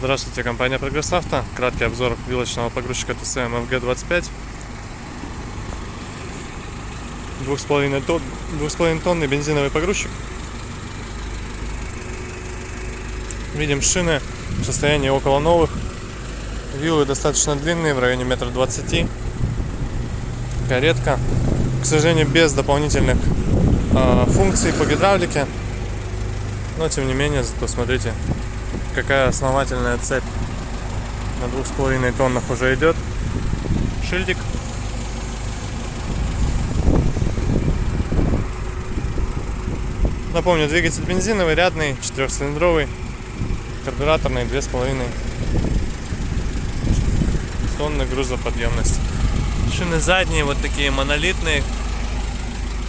Здравствуйте, компания Прогресс Авто. Краткий обзор вилочного погрузчика ТСМ FG25. 2,5 тонны бензиновый погрузчик. Видим шины в состоянии около новых. Вилы достаточно длинные, в районе 1,20 м. Каретка, к сожалению, без дополнительных функций по гидравлике. Но тем не менее, зато смотрите, какая основательная цепь на 2,5 тоннах уже идет. Шильдик. Напомню, двигатель бензиновый, рядный, 4-цилиндровый, карбюраторный, 2,5 тонны грузоподъемность. Шины задние вот такие монолитные,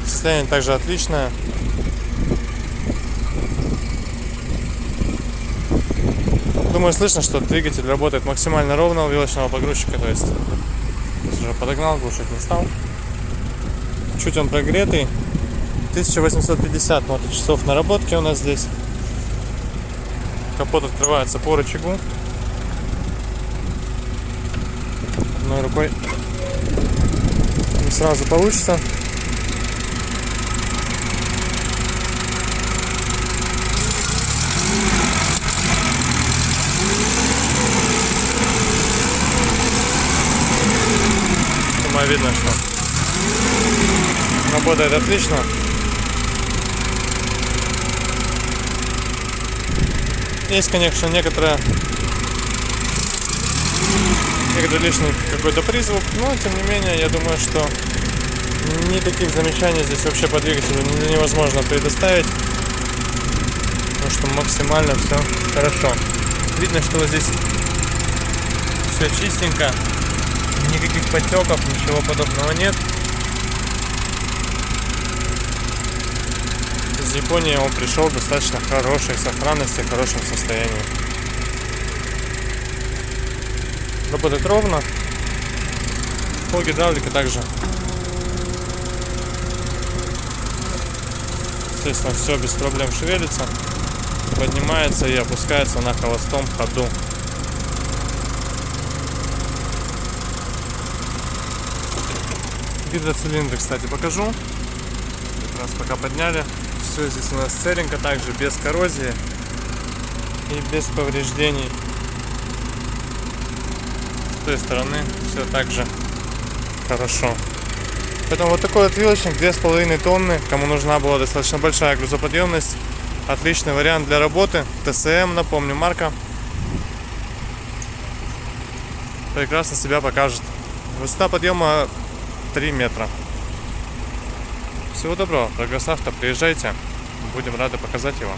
состояние также отличное. Думаю, слышно, что двигатель работает максимально ровно у вилочного погрузчика, то есть уже подогнал, глушить не стал. Чуть он прогретый. 1850 моточасов наработки у нас здесь. Капот открывается по рычагу. Одной рукой не сразу получится. Видно, что работает отлично. Есть, конечно, некоторый лишний какой-то призвук, но тем не менее, я думаю, что никаких замечаний здесь вообще по двигателю невозможно предоставить, потому что максимально все хорошо. Видно, что вот здесь все чистенько. Никаких подтеков, ничего подобного нет. Из Японии он пришел в достаточно хорошей сохранности, в хорошем состоянии. Работает ровно. По гидравлике также. Естественно, все без проблем шевелится, поднимается и опускается на холостом ходу. Гидроцилиндры, кстати, покажу. Как раз пока подняли. Все здесь у нас целенько, также без коррозии и без повреждений. С той стороны все так же хорошо. Поэтому вот такой вот вилочник, 2,5 тонны. Кому нужна была достаточно большая грузоподъемность, отличный вариант для работы. ТСМ, напомню, марка. Прекрасно себя покажет. Высота подъема 3 метра. Всего доброго, Прогресс Авто, приезжайте, будем рады показать его.